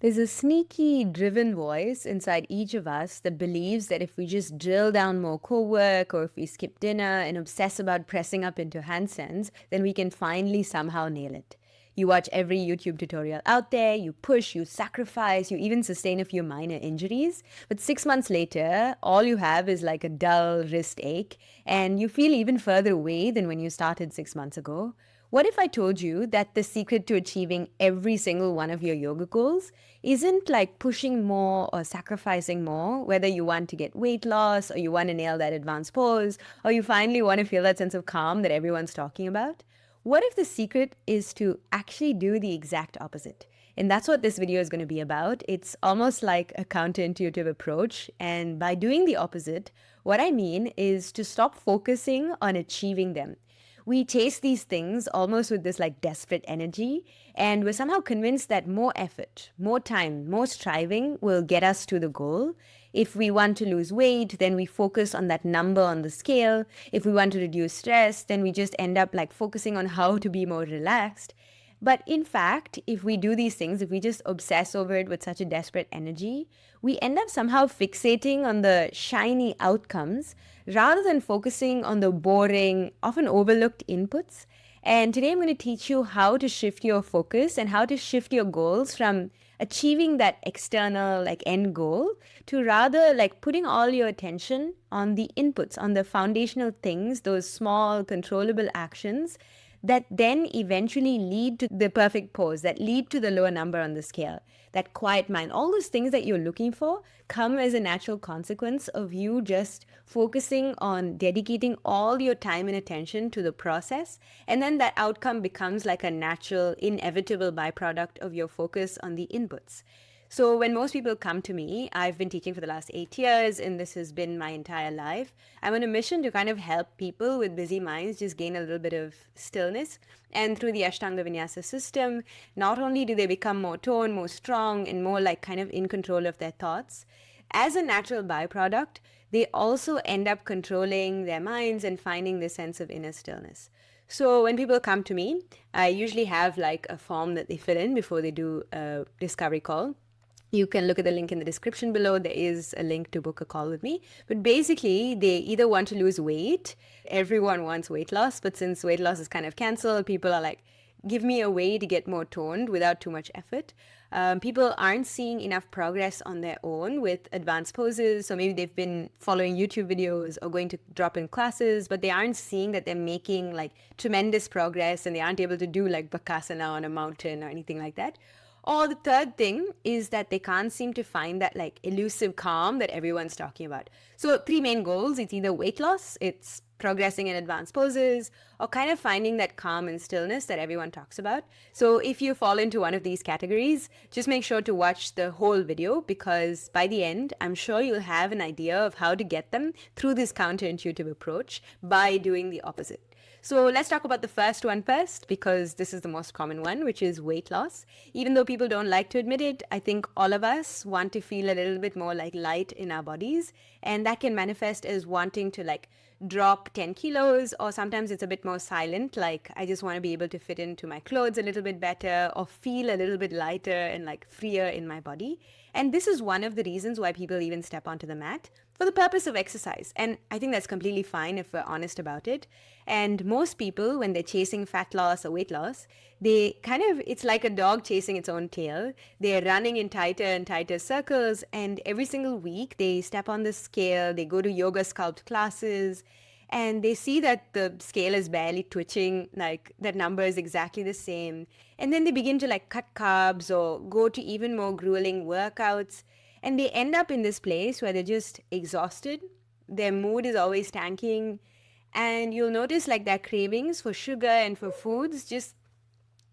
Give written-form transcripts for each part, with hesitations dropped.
There's a sneaky, driven voice inside each of us that believes that if we just drill down more core work or if we skip dinner and obsess about pressing up into handstands, then we can finally somehow nail it. You watch every YouTube tutorial out there, you push, you sacrifice, you even sustain a few minor injuries. But 6 months later, all you have is like a dull wrist ache, and you feel even further away than when you started 6 months ago. What if I told you that the secret to achieving every single one of your yoga goals isn't like pushing more or sacrificing more, whether you want to get weight loss or you want to nail that advanced pose or you finally want to feel that sense of calm that everyone's talking about? What if the secret is to actually do the exact opposite? And that's what this video is going to be about. It's almost like a counterintuitive approach. And by doing the opposite, what I mean is to stop focusing on achieving them. We chase these things almost with this like desperate energy, and we're somehow convinced that more effort, more time, more striving will get us to the goal. If we want to lose weight, then we focus on that number on the scale. If we want to reduce stress, then we just end up like focusing on how to be more relaxed. But in fact, if we do these things, if we just obsess over it with such a desperate energy, we end up somehow fixating on the shiny outcomes rather than focusing on the boring, often overlooked inputs. And today I'm going to teach you how to shift your focus and how to shift your goals from achieving that external like end goal to rather like putting all your attention on the inputs, on the foundational things, those small controllable actions that then eventually lead to the perfect pose, that lead to the lower number on the scale, that quiet mind. All those things that you're looking for come as a natural consequence of you just focusing on dedicating all your time and attention to the process. And then that outcome becomes like a natural, inevitable byproduct of your focus on the inputs. So when most people come to me, I've been teaching for the last 8 years, and this has been my entire life. I'm on a mission to kind of help people with busy minds just gain a little bit of stillness. And through the Ashtanga Vinyasa system, not only do they become more toned, more strong, and more like kind of in control of their thoughts, as a natural byproduct, they also end up controlling their minds and finding this sense of inner stillness. So when people come to me, I usually have like a form that they fill in before they do a discovery call. You can look at the link in the description below. There is a link to book a call with me. But basically, they either want to lose weight. Everyone wants weight loss, but since weight loss is kind of canceled, people are like, give me a way to get more toned without too much effort. People aren't seeing enough progress on their own with advanced poses. So maybe they've been following YouTube videos or going to drop in classes, but they aren't seeing that they're making like tremendous progress and they aren't able to do like Bakasana on a mountain or anything like that. Or the third thing is that they can't seem to find that like elusive calm that everyone's talking about. So three main goals, it's either weight loss, it's progressing in advanced poses, or kind of finding that calm and stillness that everyone talks about. So if you fall into one of these categories, just make sure to watch the whole video, because by the end, I'm sure you'll have an idea of how to get them through this counterintuitive approach by doing the opposite. So let's talk about the first one first, because this is the most common one, which is weight loss. Even though people don't like to admit it, I think all of us want to feel a little bit more like light in our bodies. And that can manifest as wanting to like drop 10 kilos, or sometimes it's a bit more silent, like I just want to be able to fit into my clothes a little bit better or feel a little bit lighter and like freer in my body. And this is one of the reasons why people even step onto the mat for the purpose of exercise. And I think that's completely fine if we're honest about it. And most people, when they're chasing fat loss or weight loss, they kind of, it's like a dog chasing its own tail. They're running in tighter and tighter circles. And every single week, they step on the scale, they go to yoga sculpt classes, and they see that the scale is barely twitching, like that number is exactly the same. And then they begin to like cut carbs or go to even more grueling workouts. And they end up in this place where they're just exhausted. Their mood is always tanking. And you'll notice like their cravings for sugar and for foods just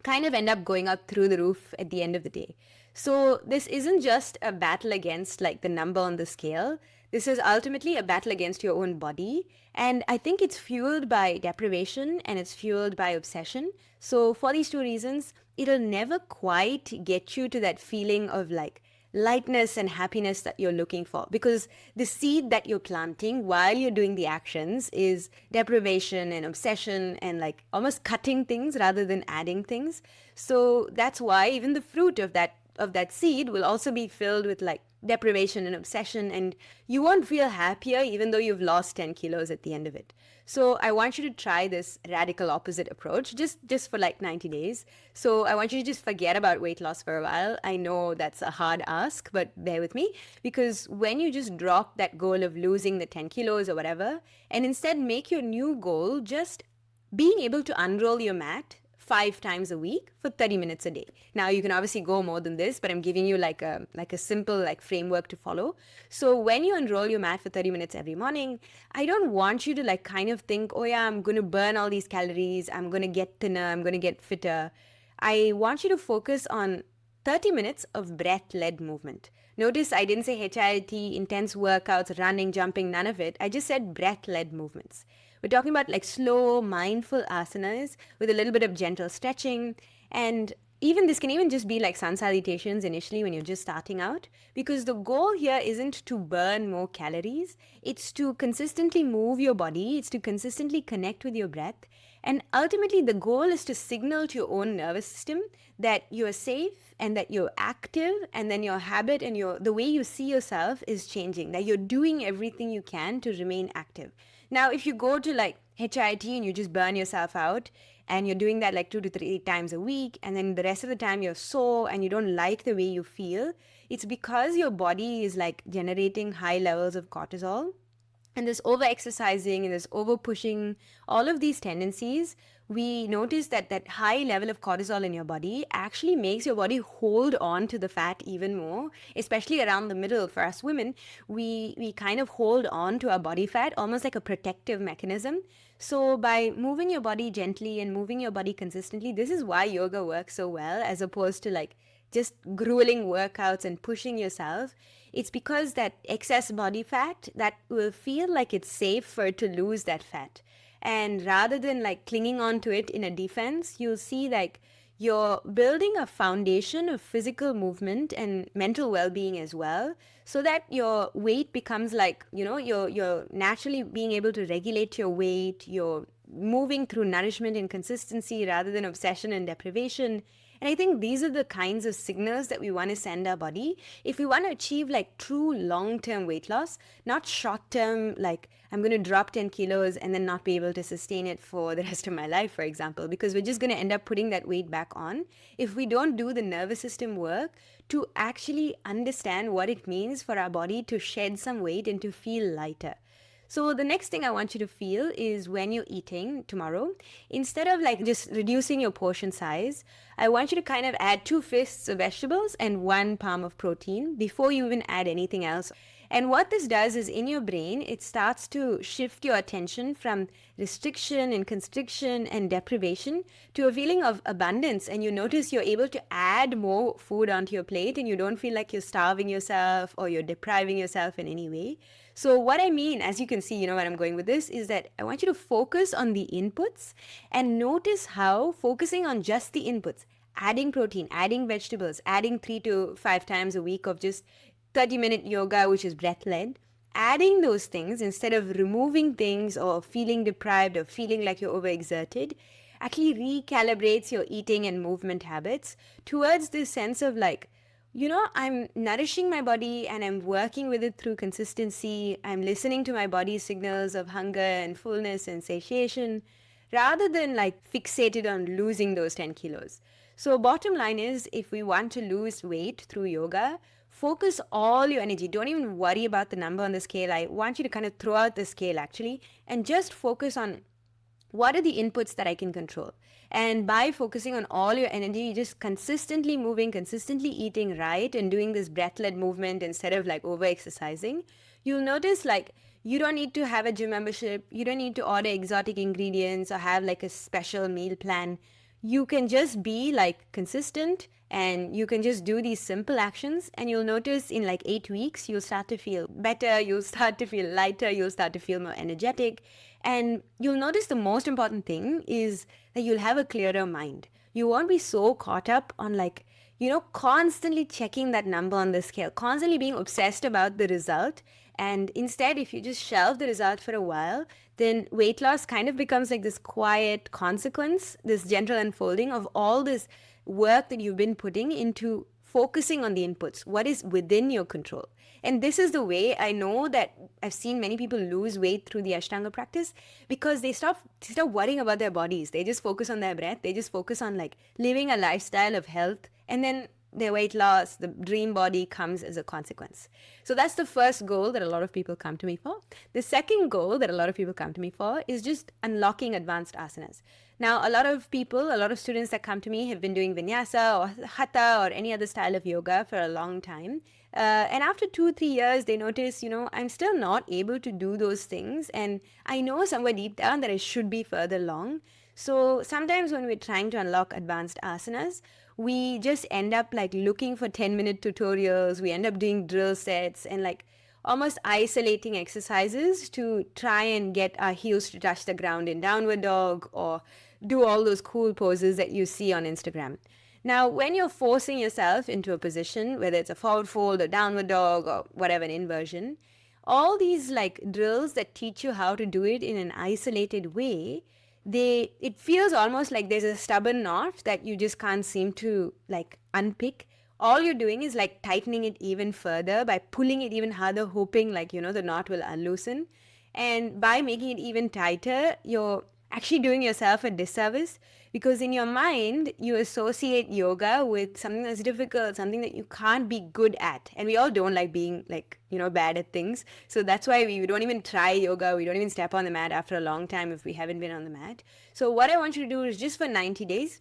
kind of end up going up through the roof at the end of the day. So this isn't just a battle against like the number on the scale. This is ultimately a battle against your own body. And I think it's fueled by deprivation and it's fueled by obsession. So for these two reasons, it'll never quite get you to that feeling of like lightness and happiness that you're looking for, because the seed that you're planting while you're doing the actions is deprivation and obsession and like almost cutting things rather than adding things. So that's why even the fruit of that of that seed will also be filled with like deprivation and obsession, and you won't feel happier even though you've lost 10 kilos at the end of it. So I want you to try this radical opposite approach just for like 90 days. So I want you to just forget about weight loss for a while. I know that's a hard ask, but bear with me, because when you just drop that goal of losing the 10 kilos or whatever, and instead make your new goal just being able to unroll your mat 5 times a week for 30 minutes a day. Now you can obviously go more than this, but I'm giving you like a simple like framework to follow. So when you unroll your mat for 30 minutes every morning, I don't want you to like kind of think, oh yeah, I'm going to burn all these calories, I'm going to get thinner, I'm going to get fitter. I want you to focus on 30 minutes of breath-led movement. Notice I didn't say HIIT, intense workouts, running, jumping, none of it. I just said breath-led movements. We're talking about like slow, mindful asanas with a little bit of gentle stretching. And even this can even just be like sun salutations initially when you're just starting out, because the goal here isn't to burn more calories. It's to consistently move your body. It's to consistently connect with your breath. And ultimately, the goal is to signal to your own nervous system that you're safe and that you're active, and then your habit and the way you see yourself is changing, that you're doing everything you can to remain active. Now, if you go to like HIIT and you just burn yourself out and you're doing that like 2 to 3 times a week, and then the rest of the time you're sore and you don't like the way you feel, it's because your body is like generating high levels of cortisol. And this over exercising and this over pushing, all of these tendencies, we notice that that high level of cortisol in your body actually makes your body hold on to the fat even more, especially around the middle. For us women, we kind of hold on to our body fat almost like a protective mechanism. So by moving your body gently and moving your body consistently, this is why yoga works so well, as opposed to like just grueling workouts and pushing yourself. It's because that excess body fat, that will feel like it's safe for it to lose that fat. And rather than like clinging on to it in a defense, you'll see like you're building a foundation of physical movement and mental well-being as well, so that your weight becomes like, you're naturally being able to regulate your weight. You're moving through nourishment and consistency rather than obsession and deprivation. And I think these are the kinds of signals that we want to send our body if we want to achieve like true long-term weight loss, not short-term, like I'm going to drop 10 kilos and then not be able to sustain it for the rest of my life, for example, because we're just going to end up putting that weight back on if we don't do the nervous system work to actually understand what it means for our body to shed some weight and to feel lighter. So the next thing I want you to feel is when you're eating tomorrow, instead of like just reducing your portion size, I want you to kind of add 2 fists of vegetables and 1 palm of protein before you even add anything else. And what this does is in your brain, it starts to shift your attention from restriction and constriction and deprivation to a feeling of abundance. And you notice you're able to add more food onto your plate and you don't feel like you're starving yourself or you're depriving yourself in any way. So what I mean, as you can see, you know where I'm going with this, is that I want you to focus on the inputs and notice how focusing on just the inputs, adding protein, adding vegetables, adding 3 to 5 times a week of just 30-minute yoga, which is breath-led, adding those things instead of removing things or feeling deprived or feeling like you're overexerted, actually recalibrates your eating and movement habits towards this sense of like, I'm nourishing my body and I'm working with it through consistency. I'm listening to my body's signals of hunger and fullness and satiation, rather than like fixated on losing those 10 kilos. So bottom line is, if we want to lose weight through yoga, focus all your energy. Don't even worry about the number on the scale. I want you to kind of throw out the scale actually and just focus on what are the inputs that I can control. And by focusing on all your energy, just consistently moving, consistently eating right, and doing this breath-led movement instead of like over-exercising, you'll notice like you don't need to have a gym membership. You don't need to order exotic ingredients or have like a special meal plan. You can just be like consistent and you can just do these simple actions, and you'll notice in like 8 weeks, you'll start to feel better. You'll start to feel lighter. You'll start to feel more energetic. And you'll notice the most important thing is that you'll have a clearer mind. You won't be so caught up on like, constantly checking that number on the scale, constantly being obsessed about the result. And instead, if you just shelve the result for a while, then weight loss kind of becomes like this quiet consequence, this gentle unfolding of all this work that you've been putting into focusing on the inputs, what is within your control. And this is the way I know that I've seen many people lose weight through the Ashtanga practice, because they stop worrying about their bodies. They just focus on their breath. They just focus on like living a lifestyle of health, and then their weight loss, the dream body comes as a consequence. So that's the first goal that a lot of people come to me for. The second goal that a lot of people come to me for is just unlocking advanced asanas. Now, a lot of students that come to me have been doing vinyasa or hatha or any other style of yoga for a long time. And after 2-3 years, they notice, I'm still not able to do those things. And I know somewhere deep down that I should be further along. So sometimes when we're trying to unlock advanced asanas, we just end up like looking for 10-minute tutorials. We end up doing drill sets and like almost isolating exercises to try and get our heels to touch the ground in downward dog, or do all those cool poses that you see on Instagram. Now, when you're forcing yourself into a position, whether it's a forward fold or downward dog or whatever, an inversion, all these like drills that teach you how to do it in an isolated way, it feels almost like there's a stubborn knot that you just can't seem to like unpick. All you're doing is like tightening it even further by pulling it even harder, hoping like, the knot will unloosen. And by making it even tighter, you're actually doing yourself a disservice, because in your mind, you associate yoga with something that's difficult, something that you can't be good at. And we all don't like being like, bad at things. So that's why we don't even try yoga. We don't even step on the mat after a long time if we haven't been on the mat. So what I want you to do is just for 90 days,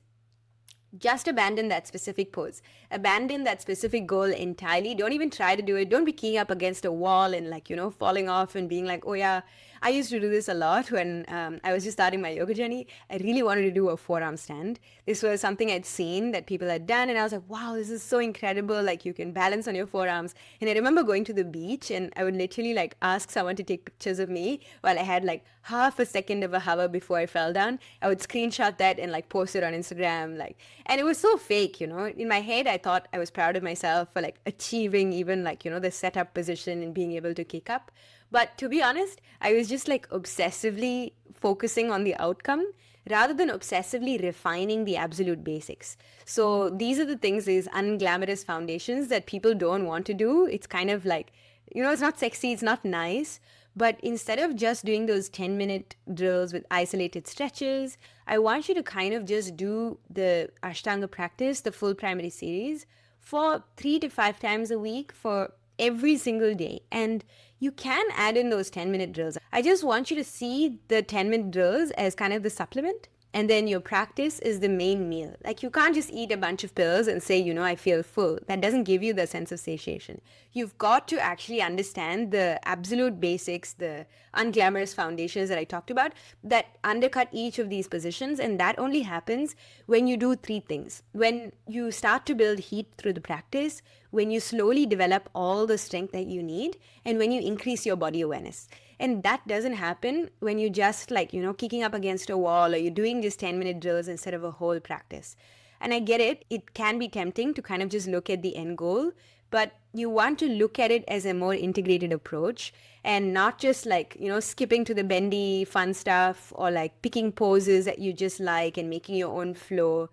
just abandon that specific pose. Abandon that specific goal entirely. Don't even try to do it. Don't be keying up against a wall and like, falling off and being like, oh yeah, I used to do this a lot when I was just starting my yoga journey. I really wanted to do a forearm stand. This was something I'd seen that people had done, and I was like, wow, this is so incredible. Like you can balance on your forearms. And I remember going to the beach, and I would literally like ask someone to take pictures of me while I had like half a second of a hover before I fell down. I would screenshot that and like post it on Instagram. And it was so fake, In my head, I thought I was proud of myself for like achieving even like, the setup position and being able to kick up. But to be honest, I was just like obsessively focusing on the outcome rather than obsessively refining the absolute basics. So these are the things, these unglamorous foundations that people don't want to do. It's kind of like, it's not sexy, it's not nice. But instead of just doing those 10-minute drills with isolated stretches, I want you to kind of just do the Ashtanga practice, the full primary series, for 3 to 5 times a week for every single day. And you can add in those 10-minute drills. I just want you to see the 10-minute drills as kind of the supplement, and then your practice is the main meal. Like you can't just eat a bunch of pills and say, I feel full. That doesn't give you the sense of satiation. You've got to actually understand the absolute basics, the unglamorous foundations that I talked about that undercut each of these positions. And that only happens when you do 3 things. When you start to build heat through the practice, when you slowly develop all the strength that you need, and when you increase your body awareness. And that doesn't happen when you just like, kicking up against a wall, or you're doing just 10-minute drills instead of a whole practice. And I get it. It can be tempting to kind of just look at the end goal, but you want to look at it as a more integrated approach, and not just like, skipping to the bendy fun stuff, or like picking poses that you just like and making your own flow.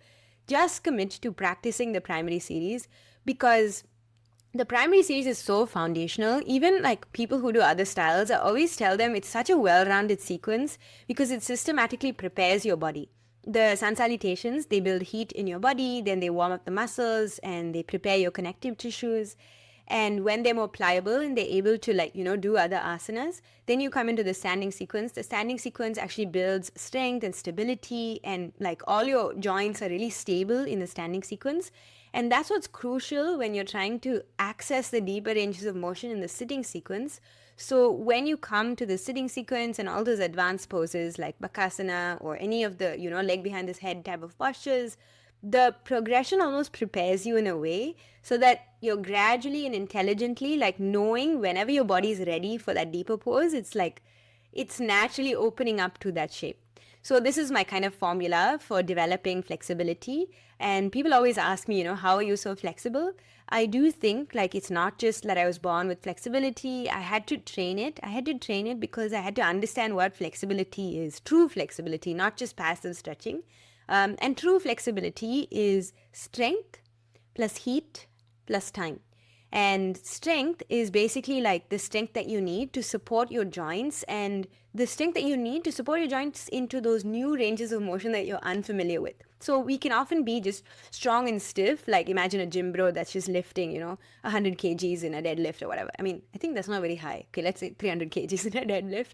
Just commit to practicing the primary series, because the primary series is so foundational. Even like people who do other styles, I always tell them it's such a well-rounded sequence because it systematically prepares your body. The sun salutations, they build heat in your body, then they warm up the muscles and they prepare your connective tissues. And when they're more pliable and they're able to like, do other asanas, then you come into the standing sequence. The standing sequence actually builds strength and stability, and like all your joints are really stable in the standing sequence. And that's what's crucial when you're trying to access the deeper ranges of motion in the sitting sequence. So when you come to the sitting sequence and all those advanced poses like Bakasana or any of the, leg behind this head type of postures, the progression almost prepares you in a way so that you're gradually and intelligently like knowing whenever your body is ready for that deeper pose, it's like it's naturally opening up to that shape. So this is my kind of formula for developing flexibility. And people always ask me, how are you so flexible? I do think like it's not just that I was born with flexibility. I had to train it. I had to train it because I had to understand what flexibility is. True flexibility, not just passive stretching. And true flexibility is strength plus heat plus time. And strength is basically like the strength that you need to support your joints, and the strength that you need to support your joints into those new ranges of motion that you're unfamiliar with. So we can often be just strong and stiff, like imagine a gym bro that's just lifting, 100 kgs in a deadlift or whatever. I mean, I think that's not very high. Okay, let's say 300 kgs in a deadlift.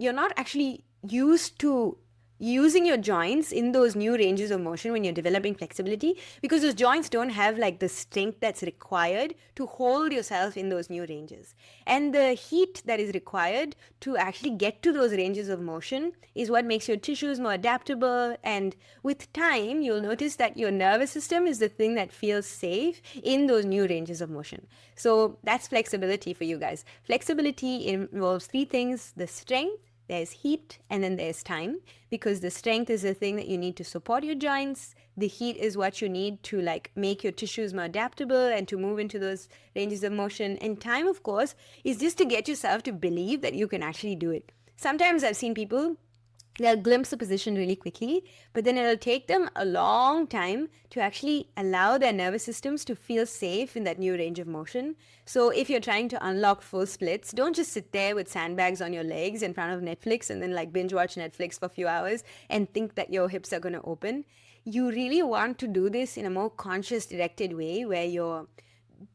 You're not actually used to using your joints in those new ranges of motion when you're developing flexibility, because those joints don't have like the strength that's required to hold yourself in those new ranges. And the heat that is required to actually get to those ranges of motion is what makes your tissues more adaptable. And with time, you'll notice that your nervous system is the thing that feels safe in those new ranges of motion. So that's flexibility for you guys. Flexibility involves three things: the strength, there's heat, and then there's time, because the strength is the thing that you need to support your joints. The heat is what you need to like make your tissues more adaptable and to move into those ranges of motion. And time, of course, is just to get yourself to believe that you can actually do it. Sometimes I've seen people, they'll glimpse a position really quickly, but then it'll take them a long time to actually allow their nervous systems to feel safe in that new range of motion. So if you're trying to unlock full splits, don't just sit there with sandbags on your legs in front of Netflix and then like binge watch Netflix for a few hours and think that your hips are going to open. You really want to do this in a more conscious, directed way, where you're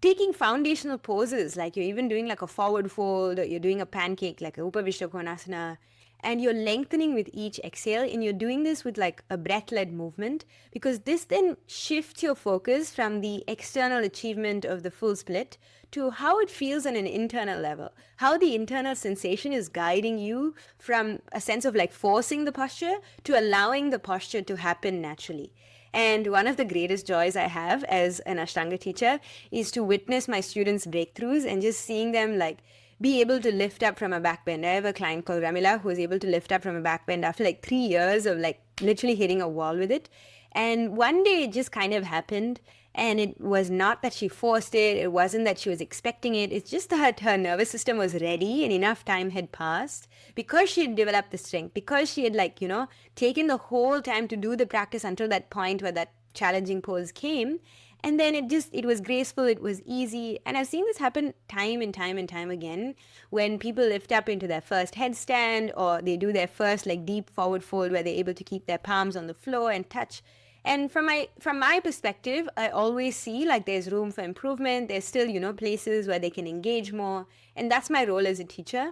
taking foundational poses, like you're even doing like a forward fold, or you're doing a pancake like a 𝗠cie𝗿𝗲𝗩𝗶𝗱𝗲, and you're lengthening with each exhale, and you're doing this with like a breath-led movement, because this then shifts your focus from the external achievement of the full split to how it feels on an internal level, how the internal sensation is guiding you from a sense of like forcing the posture to allowing the posture to happen naturally. And one of the greatest joys I have as an Ashtanga teacher is to witness my students' breakthroughs and just seeing them like be able to lift up from a back bend. I have a client called Ramila who was able to lift up from a back bend after like 3 years of like literally hitting a wall with it. And one day it just kind of happened, and it was not that she forced it. It wasn't that she was expecting it. It's just that her nervous system was ready and enough time had passed, because she had developed the strength, because she had like, taken the whole time to do the practice until that point where that challenging pose came. And then it was graceful, it was easy. And I've seen this happen time and time and time again when people lift up into their first headstand, or they do their first like deep forward fold where they're able to keep their palms on the floor and touch. And from my perspective, I always see like there's room for improvement. There's still, places where they can engage more. And that's my role as a teacher.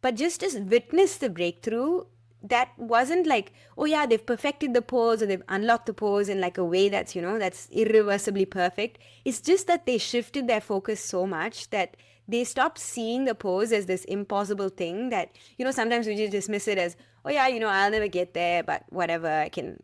But just witness the breakthrough. That wasn't like, oh yeah, they've perfected the pose or they've unlocked the pose in like a way that's, that's irreversibly perfect. It's just that they shifted their focus so much that they stopped seeing the pose as this impossible thing that, sometimes we just dismiss it as, oh yeah, I'll never get there, but whatever, I can,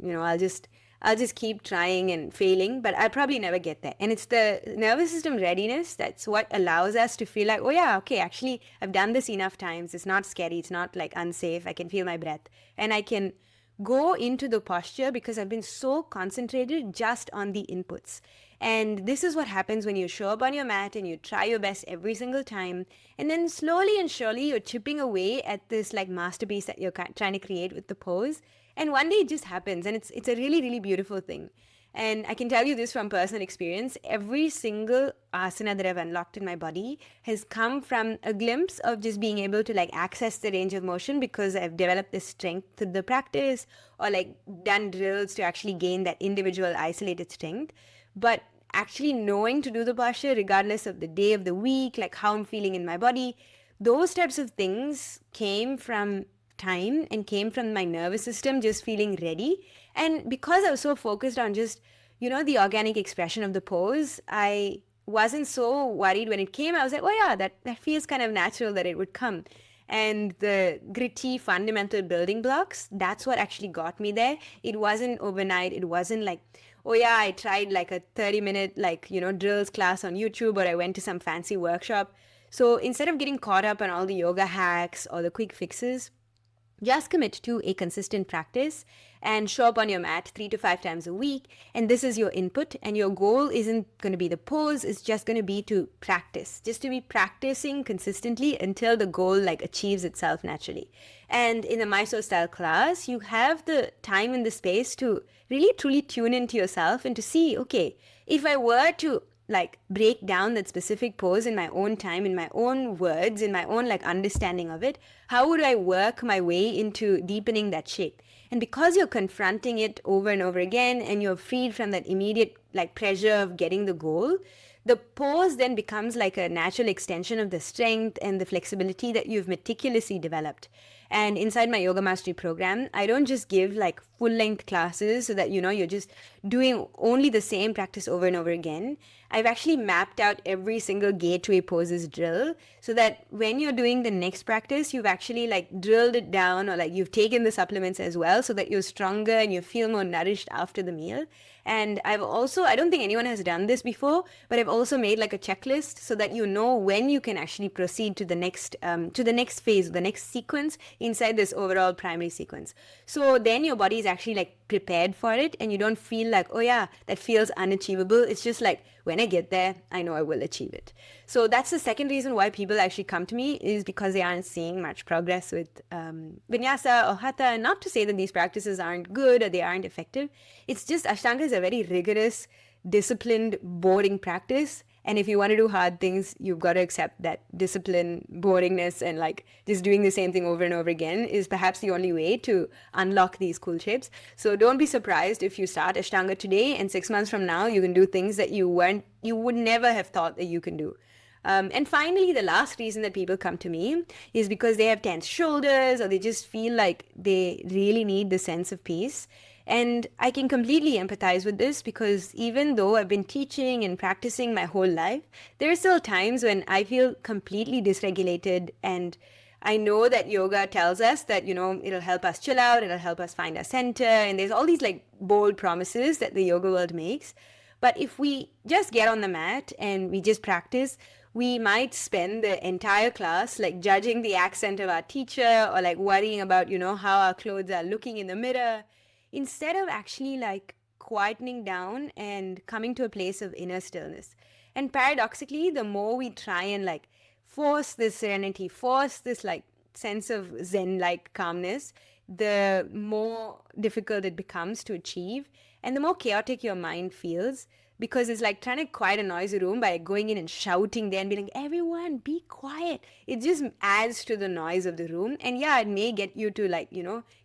I'll just keep trying and failing, but I'll probably never get there. And it's the nervous system readiness that's what allows us to feel like, oh yeah, okay, actually, I've done this enough times. It's not scary. It's not like unsafe. I can feel my breath. And I can go into the posture because I've been so concentrated just on the inputs. And this is what happens when you show up on your mat and you try your best every single time. And then slowly and surely, you're chipping away at this like masterpiece that you're trying to create with the pose. And one day it just happens, and it's a really, really beautiful thing. And I can tell you this from personal experience. Every single asana that I've unlocked in my body has come from a glimpse of just being able to like access the range of motion because I've developed this strength through the practice, or like done drills to actually gain that individual isolated strength. But actually knowing to do the posture regardless of the day of the week, like how I'm feeling in my body, those types of things came from time and came from my nervous system just feeling ready. And because I was so focused on just, the organic expression of the pose, I wasn't so worried when it came. I was like, oh yeah, that feels kind of natural that it would come. And the gritty fundamental building blocks, that's what actually got me there. It wasn't overnight. It wasn't like, oh yeah, I tried like a 30-minute drills class on YouTube, or I went to some fancy workshop. So instead of getting caught up on all the yoga hacks or the quick fixes, just commit to a consistent practice and show up on your mat 3 to 5 times a week. And this is your input. And your goal isn't going to be the pose. It's just going to be to practice, just to be practicing consistently until the goal like achieves itself naturally. And in the Mysore style class, you have the time and the space to really truly tune into yourself and to see, okay, if I were to like break down that specific pose in my own time, in my own words, in my own like understanding of it, how would I work my way into deepening that shape? And because you're confronting it over and over again and you're freed from that immediate like pressure of getting the goal, the pose then becomes like a natural extension of the strength and the flexibility that you've meticulously developed. And inside my yoga mastery program, I don't just give like full length classes so that, you're just doing only the same practice over and over again. I've actually mapped out every single gateway poses drill so that when you're doing the next practice, you've actually like drilled it down, or like you've taken the supplements as well so that you're stronger and you feel more nourished after the meal. And I don't think anyone has done this before, but I've also made like a checklist so that you know when you can actually proceed to the next phase, the next sequence inside this overall primary sequence. So then your body is actually like prepared for it, and you don't feel like, oh yeah, that feels unachievable. It's just like, when I get there, I know I will achieve it. So that's the second reason why people actually come to me, is because they aren't seeing much progress with vinyasa or hatha. Not to say that these practices aren't good or they aren't effective. It's just Ashtanga is a very rigorous, disciplined, boring practice. And if you want to do hard things, you've got to accept that discipline, boringness, and like just doing the same thing over and over again is perhaps the only way to unlock these cool shapes. So don't be surprised if you start Ashtanga today and 6 months from now, you can do things that you would never have thought that you can do. And finally, the last reason that people come to me is because they have tense shoulders, or they just feel like they really need the sense of peace. And I can completely empathize with this, because even though I've been teaching and practicing my whole life, there are still times when I feel completely dysregulated. And I know that yoga tells us that, it'll help us chill out, it'll help us find our center. And there's all these like bold promises that the yoga world makes. But if we just get on the mat and we just practice, we might spend the entire class like judging the accent of our teacher, or like worrying about, how our clothes are looking in the mirror, instead of actually like quietening down and coming to a place of inner stillness. And paradoxically, the more we try and like force this serenity, force this like sense of Zen-like calmness, the more difficult it becomes to achieve, and the more chaotic your mind feels, because it's like trying to quiet a noisy room by going in and shouting there and being like, everyone be quiet. It just adds to the noise of the room. And yeah, it may get you to like,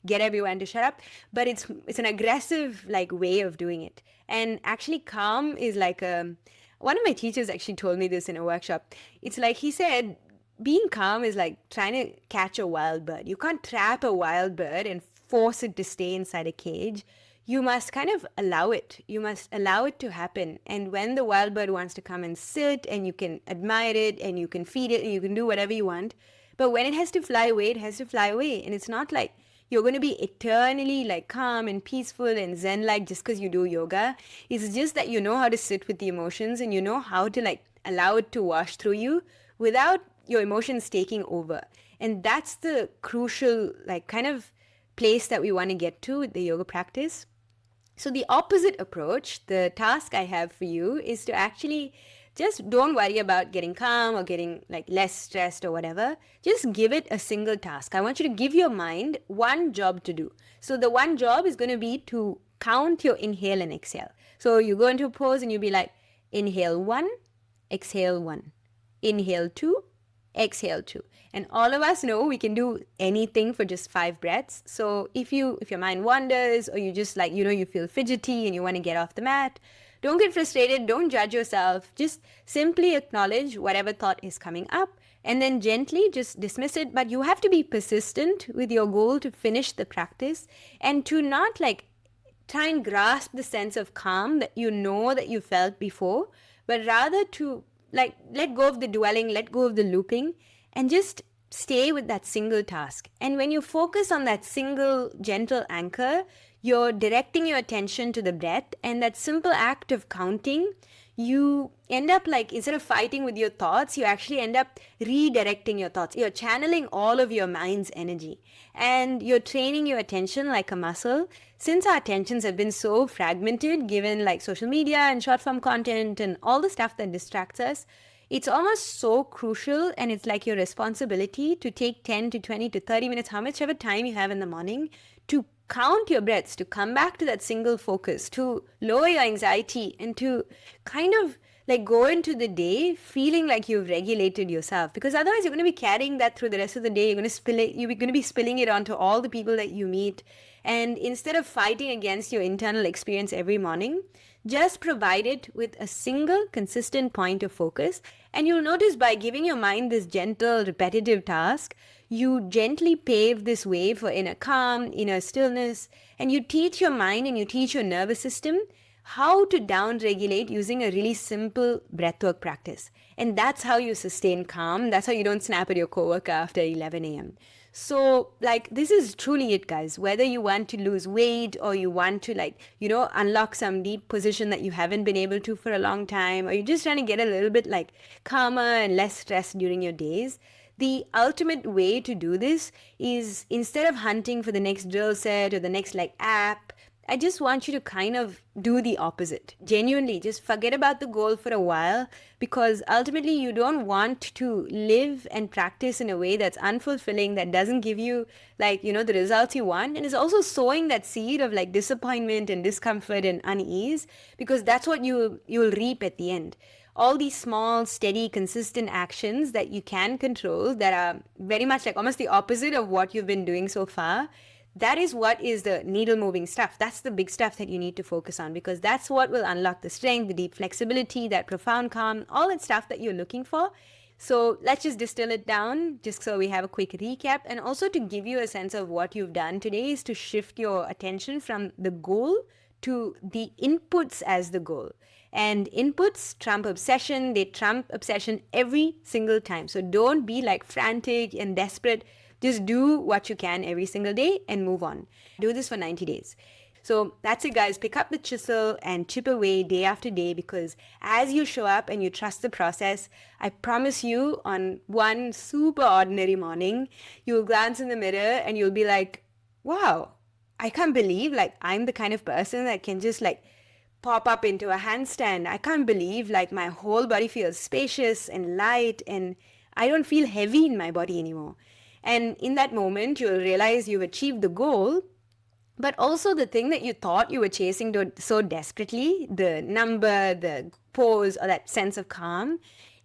get everyone to shut up, but it's an aggressive like way of doing it. And actually calm is like one of my teachers actually told me this in a workshop. It's like, he said, being calm is like trying to catch a wild bird. You can't trap a wild bird and force it to stay inside a cage. You must kind of allow it. You must allow it to happen. And when the wild bird wants to come and sit, and you can admire it, and you can feed it, and you can do whatever you want. But when it has to fly away, it has to fly away. And it's not like you're going to be eternally like calm and peaceful and Zen-like just because you do yoga. It's just that you know how to sit with the emotions, and you know how to like allow it to wash through you without your emotions taking over. And that's the crucial like kind of place that we want to get to with the yoga practice. So the opposite approach, the task I have for you, is to actually just don't worry about getting calm or getting like less stressed or whatever. Just give it a single task. I want you to give your mind one job to do. So the one job is going to be to count your inhale and exhale. So you go into a pose and you'll be like, inhale 1, exhale 1, inhale 2, exhale 2. And all of us know we can do anything for just 5 breaths. So if your mind wanders, or you just like, you feel fidgety and you want to get off the mat, don't get frustrated. Don't judge yourself. Just simply acknowledge whatever thought is coming up, and then gently just dismiss it. But you have to be persistent with your goal to finish the practice, and to not like try and grasp the sense of calm that that you felt before, but rather to like let go of the dwelling, let go of the looping, and just stay with that single task. And when you focus on that single gentle anchor, you're directing your attention to the breath, and that simple act of counting, you end up like, instead of fighting with your thoughts, you actually end up redirecting your thoughts. You're channeling all of your mind's energy, and you're training your attention like a muscle. Since our attentions have been so fragmented, given like social media and short form content and all the stuff that distracts us, it's almost so crucial, and it's like your responsibility to take 10 to 20 to 30 minutes, how much ever time you have in the morning, to count your breaths, to come back to that single focus, to lower your anxiety, and to kind of like go into the day feeling like you've regulated yourself, because otherwise you're going to be carrying that through the rest of the day. You're going to spill it, you're going to be spilling it onto all the people that you meet. And instead of fighting against your internal experience every morning, just provide it with a single consistent point of focus. And you'll notice by giving your mind this gentle repetitive task, you gently pave this way for inner calm, inner stillness, and you teach your mind and you teach your nervous system how to down regulate using a really simple breathwork practice. And that's how you sustain calm. That's how you don't snap at your coworker after 11 a.m. So, like, this is truly it, guys. Whether you want to lose weight or you want to, like, unlock some deep position that you haven't been able to for a long time, or you're just trying to get a little bit, like, calmer and less stressed during your days, the ultimate way to do this is, instead of hunting for the next drill set or the next, like, app, I just want you to kind of do the opposite. Genuinely, just forget about the goal for a while, because ultimately you don't want to live and practice in a way that's unfulfilling, that doesn't give you, like, the results you want, and is also sowing that seed of, like, disappointment and discomfort and unease, because that's what you'll reap at the end. All these small, steady, consistent actions that you can control, that are very much like almost the opposite of what you've been doing so far, that is what is the needle moving stuff. That's the big stuff that you need to focus on, because that's what will unlock the strength, the deep flexibility, that profound calm, all that stuff that you're looking for. So let's just distill it down, just so we have a quick recap. And also to give you a sense of what you've done today is to shift your attention from the goal to the inputs as the goal. And inputs trump obsession. They trump obsession every single time. So don't be like frantic and desperate. Just do what you can every single day and move on. Do this for 90 days. So that's it, guys. Pick up the chisel and chip away day after day, because as you show up and you trust the process, I promise you, on one super ordinary morning, you'll glance in the mirror and you'll be like, wow, I can't believe, like, I'm the kind of person that can just, like, pop up into a handstand. I can't believe, like, my whole body feels spacious and light, and I don't feel heavy in my body anymore. And in that moment, you'll realize you've achieved the goal, but also the thing that you thought you were chasing so desperately, the number, the pose, or that sense of calm,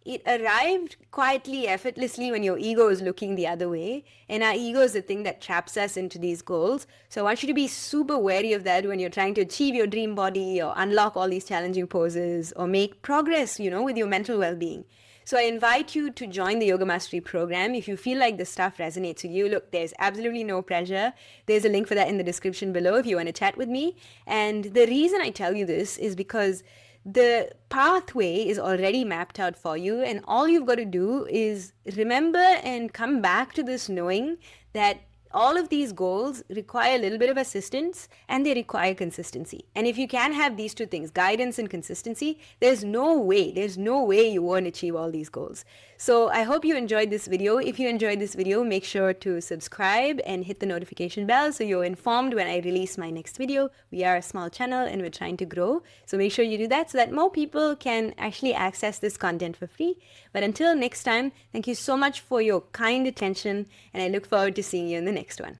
it arrived quietly, effortlessly when your ego is looking the other way. And our ego is the thing that traps us into these goals. So I want you to be super wary of that when you're trying to achieve your dream body or unlock all these challenging poses or make progress, with your mental well-being. So I invite you to join the Yoga Mastery program if you feel like this stuff resonates with you. Look, there's absolutely no pressure. There's a link for that in the description below if you want to chat with me. And the reason I tell you this is because the pathway is already mapped out for you, and all you've got to do is remember and come back to this knowing that all of these goals require a little bit of assistance, and they require consistency. And if you can have these two things, guidance and consistency, there's no way you won't achieve all these goals. So I hope you enjoyed this video. If you enjoyed this video, make sure to subscribe and hit the notification bell so you're informed when I release my next video. We are a small channel and we're trying to grow. So make sure you do that so that more people can actually access this content for free. But until next time, thank you so much for your kind attention, and I look forward to seeing you in the next one.